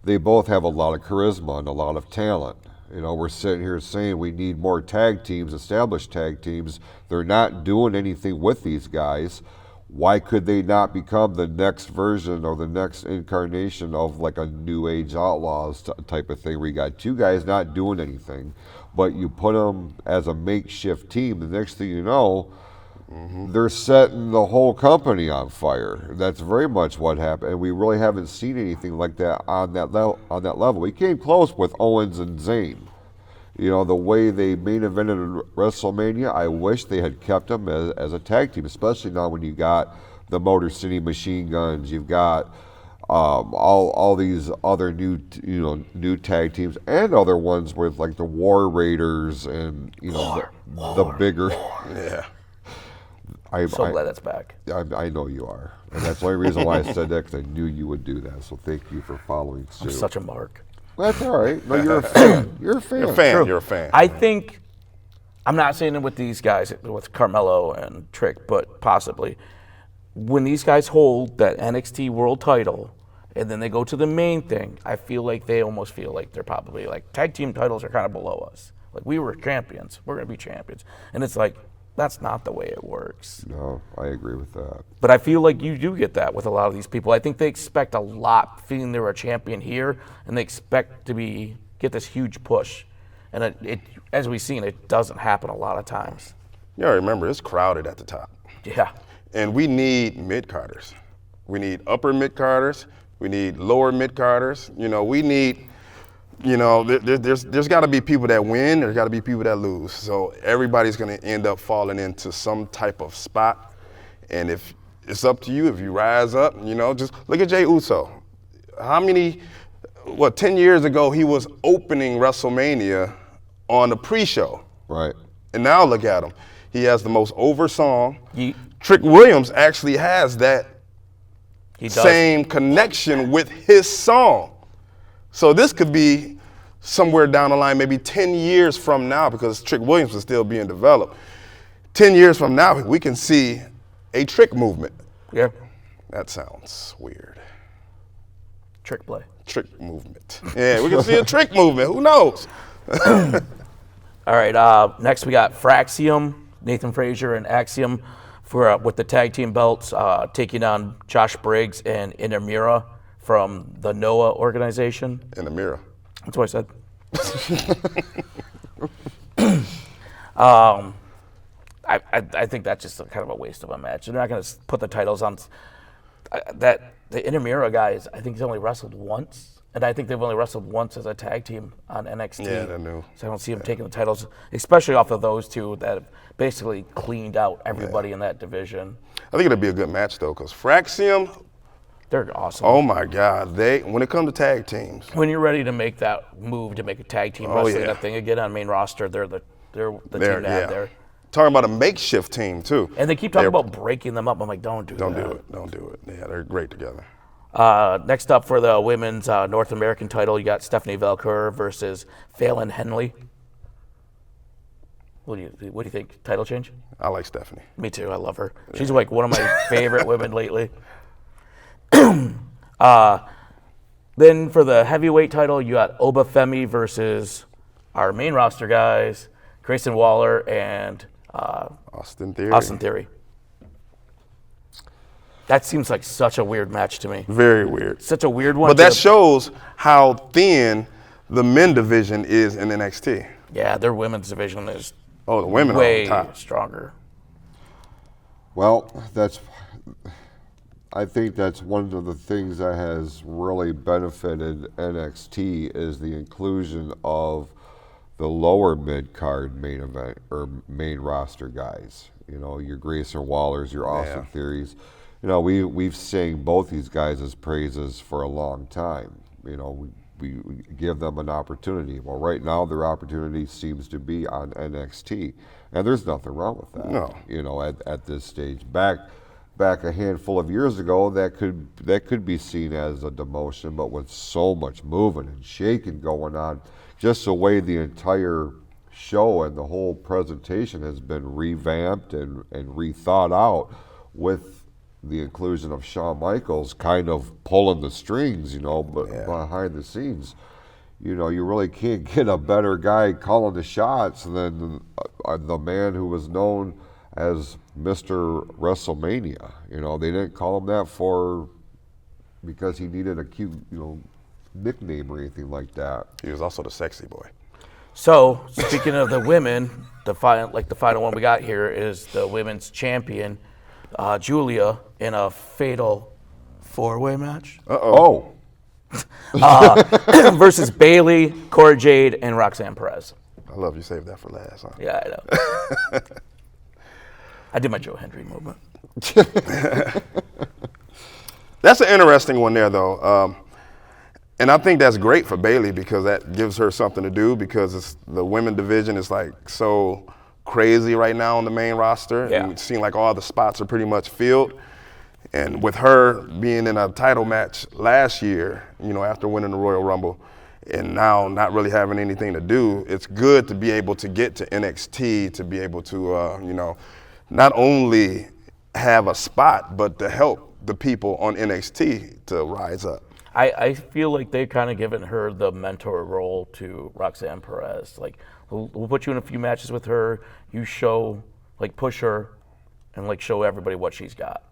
they both have a lot of charisma and a lot of talent. You know, we're sitting here saying we need more tag teams, established tag teams. They're not doing anything with these guys. Why could they not become the next version or the next incarnation of like a New Age Outlaws type of thing where you got two guys not doing anything, but you put them as a makeshift team. The next thing you know, they're setting the whole company on fire. That's very much what happened, and we really haven't seen anything like that on that level. We came close with Owens and Zayn. You know, the way they main evented WrestleMania, I wish they had kept them as a tag team, especially now when you got the Motor City Machine Guns, you've got all these other new tag teams and other ones with like the War Raiders and the bigger. Yeah. I'm so glad that's back. I know you are. And that's the only reason why I said that, because I knew you would do that. So thank you for following suit. I'm such a mark. Well, that's all right. No, you're a fan. You're a fan. You're a fan. True. You're a fan. I think, I'm not saying it with these guys, with Carmelo and Trick, but possibly, when these guys hold that NXT world title and then they go to the main thing, I feel like they almost feel like they're probably like, tag team titles are kind of below us. Like, we were champions. We're going to be champions. And it's like, that's not the way it works. No, I agree with that. But I feel like you do get that with a lot of these people. I think they expect a lot, feeling they're a champion here, and they expect to get this huge push. And it as we've seen, it doesn't happen a lot of times. You gotta remember, it's crowded at the top. Yeah. And we need mid-carders. We need upper mid-carders. We need lower mid-carders. We need, there's got to be people that win. There's got to be people that lose. So everybody's going to end up falling into some type of spot. And if it's up to you, if you rise up, just look at Jey Uso. 10 years ago, he was opening WrestleMania on the pre-show. Right. And now look at him. He has the most over song. Trick Williams actually has that same connection with his song. So this could be somewhere down the line, maybe 10 years from now, because Trick Williams is still being developed. 10 years from now, we can see a Trick movement. Yeah. That sounds weird. Trick play. Trick movement. Yeah, we can see a Trick movement. Who knows? All right, next we got Fraxium, Nathan Frazier and Axiom with the tag team belts, taking on Josh Briggs and Inamura from the Noah organization. In the mirror. That's what I said. I think that's just kind of a waste of a match. They're not going to put the titles on. The Inamura guys, I think he's only wrestled once. And I think they've only wrestled once as a tag team on NXT. Yeah, they're new. So I don't see them taking the titles, especially off of those two that have basically cleaned out everybody in that division. I think it'll be a good match, though, because Fraxium, they're awesome. oh my God, when it comes to tag teams. When you're ready to make that move to make a tag team wrestling that thing again on main roster, they're the team to have there. Talking about a makeshift team, too. And they keep talking about breaking them up. I'm like, don't do that. Don't do it. Yeah, they're great together. Next up for the women's North American title, you got Stephanie Valcour versus Phelan Henley. What do you think? Title change? I like Stephanie. Me too. I love her. She's like one of my favorite women lately. Then for the heavyweight title, you got Oba Femi versus our main roster guys, Grayson Waller and Austin Theory. That seems like such a weird match to me. Very weird. Such a weird one. But that shows how thin the men division is in NXT. Yeah, their women's division is the women way are on top. Stronger. Well, I think that's one of the things that has really benefited NXT is the inclusion of the lower mid-card main event or main roster guys. Your Grayson Wallers, your Austin Theories. We've sang both these guys' praises for a long time. We give them an opportunity. Well, right now their opportunity seems to be on NXT, and there's nothing wrong with that. No. At this stage, back a handful of years ago, that could be seen as a demotion. But with so much moving and shaking going on, just the way the entire show and the whole presentation has been revamped and rethought out with the inclusion of Shawn Michaels kind of pulling the strings, behind the scenes. You really can't get a better guy calling the shots than the man who was known as Mr. WrestleMania. They didn't call him that because he needed a cute, nickname or anything like that. He was also the sexy boy. So, speaking of the women, the final one we got here is the women's champion, Julia, in a fatal four-way match. Versus Bayley, Cora Jade, and Roxanne Perez. I love you saved that for last, huh? Yeah, I know. I did my Joe Hendry movement. That's an interesting one there, though. And I think that's great for Bayley because that gives her something to do because the women division is like so crazy right now on the main roster. Yeah. And it seems like all the spots are pretty much filled. And with her being in a title match last year, after winning the Royal Rumble, and now not really having anything to do, it's good to be able to get to NXT, to be able to, not only have a spot, but to help the people on NXT to rise up. I feel like they've kind of given her the mentor role to Roxanne Perez. Like, we'll put you in a few matches with her, you show, like, push her, and, like, show everybody what she's got.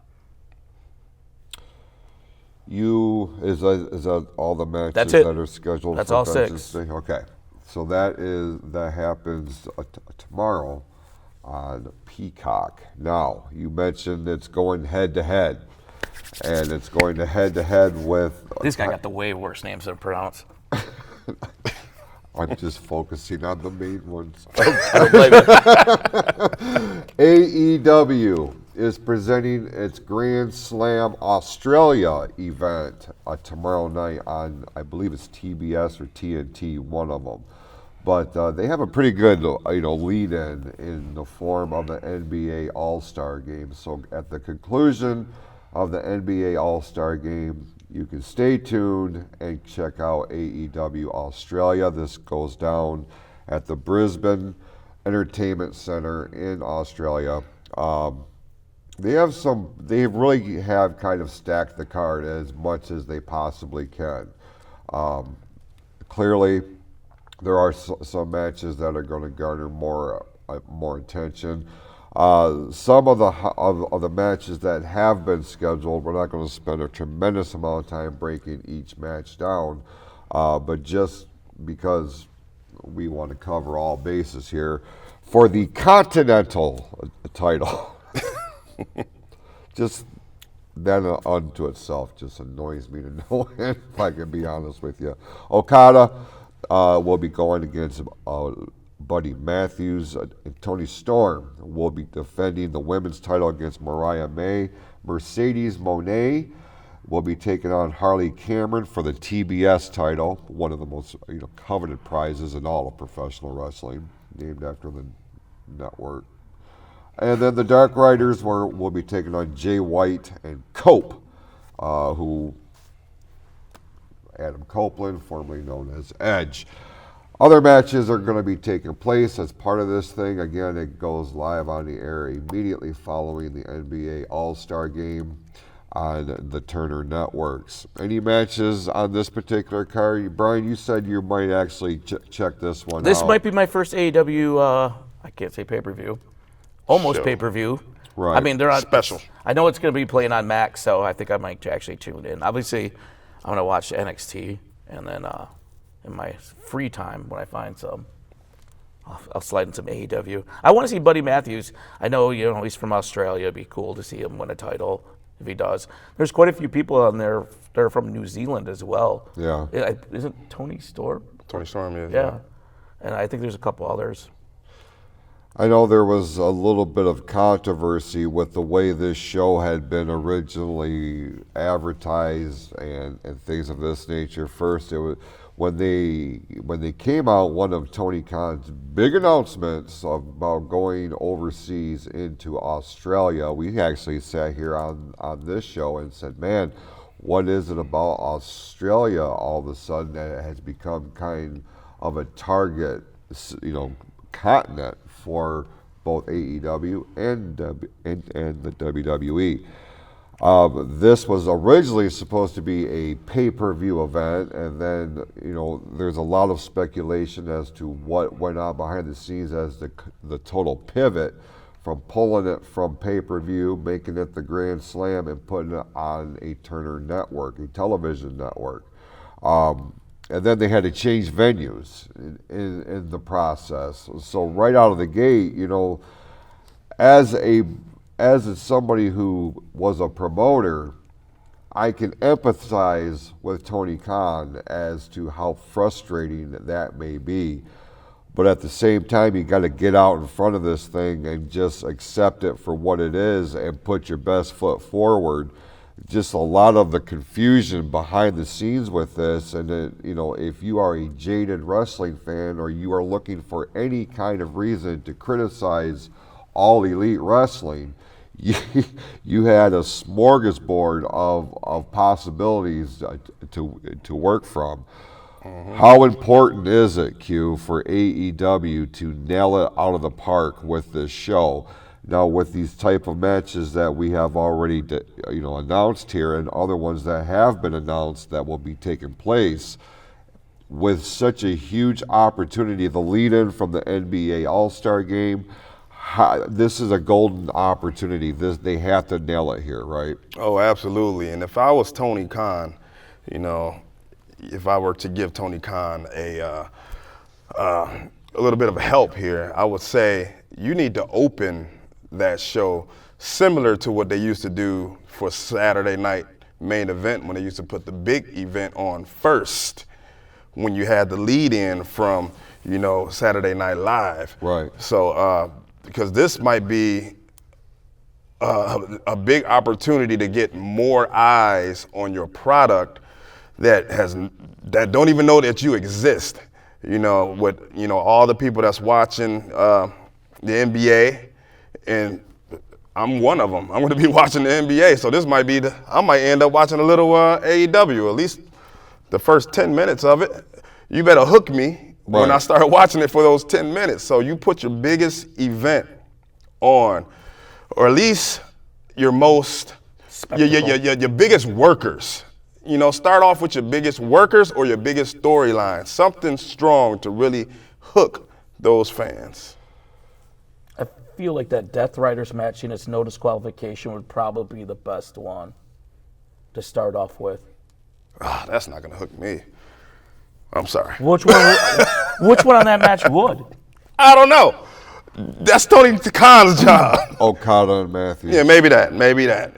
Is that all the matches That's it. that are scheduled? That's for all Vengeance 6. Day? Okay, so that happens tomorrow on Peacock. Now, you mentioned it's going head to head, and it's going to head with. This guy got the way worse names to pronounce. I'm just focusing on the main ones. I don't blame you. AEW is presenting its Grand Slam Australia event tomorrow night on, I believe it's TBS or TNT, one of them. But they have a pretty good, lead-in in the form of the NBA All-Star Game. So at the conclusion of the NBA All-Star Game, you can stay tuned and check out AEW Australia. This goes down at the Brisbane Entertainment Center in Australia. They really have kind of stacked the card as much as they possibly can. Clearly, there are some matches that are going to garner more attention. Some of the matches that have been scheduled, we're not going to spend a tremendous amount of time breaking each match down, but just because we want to cover all bases here, for the Continental title, just that unto itself just annoys me to no end, if I can be honest with you. Okada will be going against Buddy Matthews. And Tony Storm will be defending the women's title against Mariah May. Mercedes Moné will be taking on Harley Cameron for the TBS title, one of the most coveted prizes in all of professional wrestling, named after the network. And then the Dark Riders will be taking on Jay White and Cope, Adam Copeland, formerly known as Edge. Other matches are going to be taking place as part of this thing. Again, it goes live on the air immediately following the NBA All-Star Game on the Turner Networks. Any matches on this particular card? Brian, you said you might actually check this one out. This might be my first AEW, I can't say pay-per-view, almost pay-per-view. Right. I mean, they're on Special. I know it's going to be playing on Max, so I think I might actually tune in. Obviously, I'm going to watch NXT, and then in my free time, when I find some, I'll slide in some AEW. I want to see Buddy Matthews. I know, he's from Australia. It'd be cool to see him win a title if he does. There's quite a few people on there that are from New Zealand as well. Yeah. Isn't Tony Storm? Tony Storm is. Yeah. And I think there's a couple others. I know there was a little bit of controversy with the way this show had been originally advertised and things of this nature. First, it was when they came out, one of Tony Khan's big announcements about going overseas into Australia. We actually sat here on this show and said, man, what is it about Australia all of a sudden that it has become kind of a target, continent for both AEW and the WWE. This was originally supposed to be a pay-per-view event, and then there's a lot of speculation as to what went on behind the scenes as the total pivot from pulling it from pay-per-view, making it the Grand Slam, and putting it on a Turner network, a television network. And then they had to change venues in the process. So right out of the gate, as somebody who was a promoter, I can empathize with Tony Khan as to how frustrating that may be. But at the same time, you got to get out in front of this thing and just accept it for what it is and put your best foot forward. just a lot of the confusion behind the scenes with this. And if you are a jaded wrestling fan or you are looking for any kind of reason to criticize All Elite Wrestling, you had a smorgasbord of possibilities to work from. How important is it, Q, for AEW to nail it out of the park with this show? Now, with these type of matches that we have already announced here, and other ones that have been announced that will be taking place, with such a huge opportunity, the lead-in from the NBA All-Star Game, this is a golden opportunity. They have to nail it here, right? Oh, absolutely. And if I was Tony Khan, if I were to give Tony Khan a little bit of help here, I would say you need to open that show similar to what they used to do for Saturday night main event, when they used to put the big event on first, when you had the lead in from Saturday Night Live. Right. So because this might be a big opportunity to get more eyes on your product that don't even know that you exist. With all the people that's watching the NBA, and I'm one of them. I'm going to be watching the NBA, so this might be I might end up watching a little AEW, at least the first 10 minutes of it. You better hook me when I start watching it for those 10 minutes. So you put your biggest event on, or at least your most, your biggest workers. Start off with your biggest workers or your biggest storyline, something strong to really hook those fans. I feel like that Death Riders match in its no disqualification would probably be the best one to start off with. That's not going to hook me. I'm sorry. Which one on that match would? I don't know. That's Tony Khan's job. Okada and Matthews. Yeah, maybe that.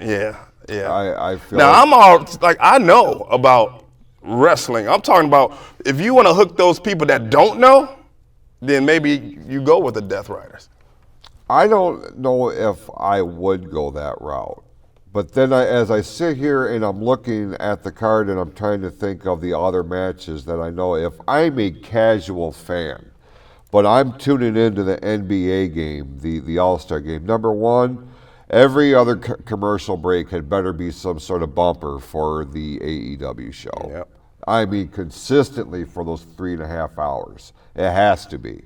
Yeah. I feel now, I'm all I know about wrestling. I'm talking about if you want to hook those people that don't know, then maybe you go with the Death Riders. I don't know if I would go that route. But then as I sit here and I'm looking at the card and I'm trying to think of the other matches that I know, if I'm a casual fan, but I'm tuning into the NBA game, the All-Star game, number one, every other commercial break had better be some sort of bumper for the AEW show. Yep. I mean, consistently for those 3.5 hours. It has to be.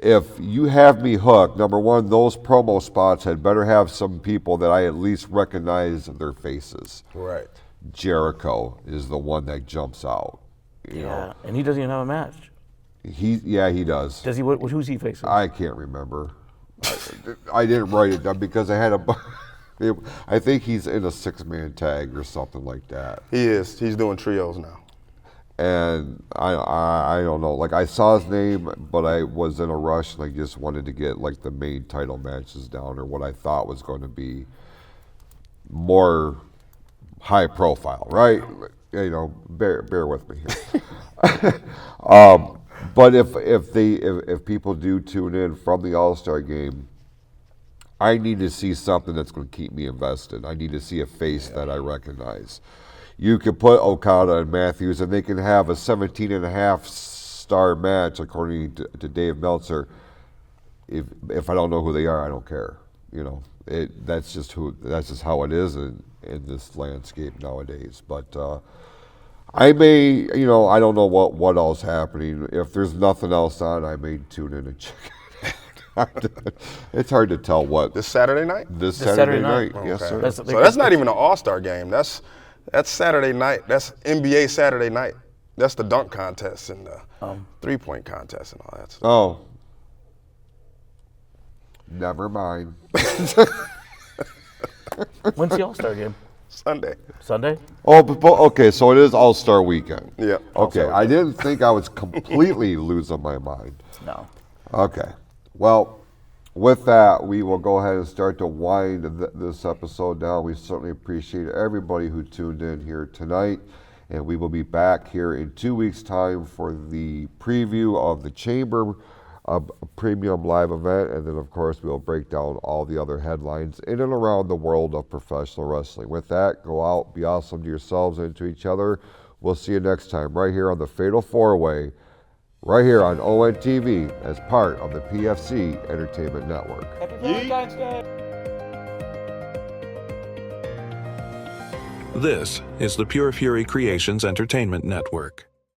If you have me hooked, number one, those promo spots had better have some people that I at least recognize their faces. Right. Jericho is the one that jumps out. You know. And he doesn't even have a match. He does. Does he? Who's he facing? I can't remember. I didn't write it down because I had I think he's in a 6-man tag or something like that. He is. He's doing trios now. And I don't know. Like, I saw his name, but I was in a rush and I just wanted to get like the main title matches down, or what I thought was going to be more high profile, right? Bear with me here. But if people do tune in from the All-Star game, I need to see something that's going to keep me invested. I need to see a face that I recognize. You could put Okada and Matthews, and they can have a 17.5-star match, according to Dave Meltzer. If I don't know who they are, I don't care. That's just how it is in this landscape nowadays. But I may, I don't know what else happening. If there's nothing else on, I may tune in and check it. It's hard to tell what. This Saturday night? This Saturday night, Okay. yes, sir. So that's not even an All-Star game. That's Saturday night. That's NBA Saturday night. That's the dunk contest and the three-point contest and all that stuff. Oh. Never mind. When's the All-Star game? Sunday? Oh, okay, so it is All-Star weekend. Yeah. Okay, I didn't think I was completely losing my mind. No. Okay, well, with that, we will go ahead and start to wind this episode down. We certainly appreciate everybody who tuned in here tonight, and we will be back here in 2 weeks' time for the preview of the Chamber a premium live event, and then of course we'll break down all the other headlines in and around the world of professional wrestling. With that, go out, be awesome to yourselves and to each other. We'll see you next time right here on the Fatal 4-Way, right here on ONTV as part of the PFC Entertainment Network. Happy Valentine's Day! This is the Pure Fury Creations Entertainment Network.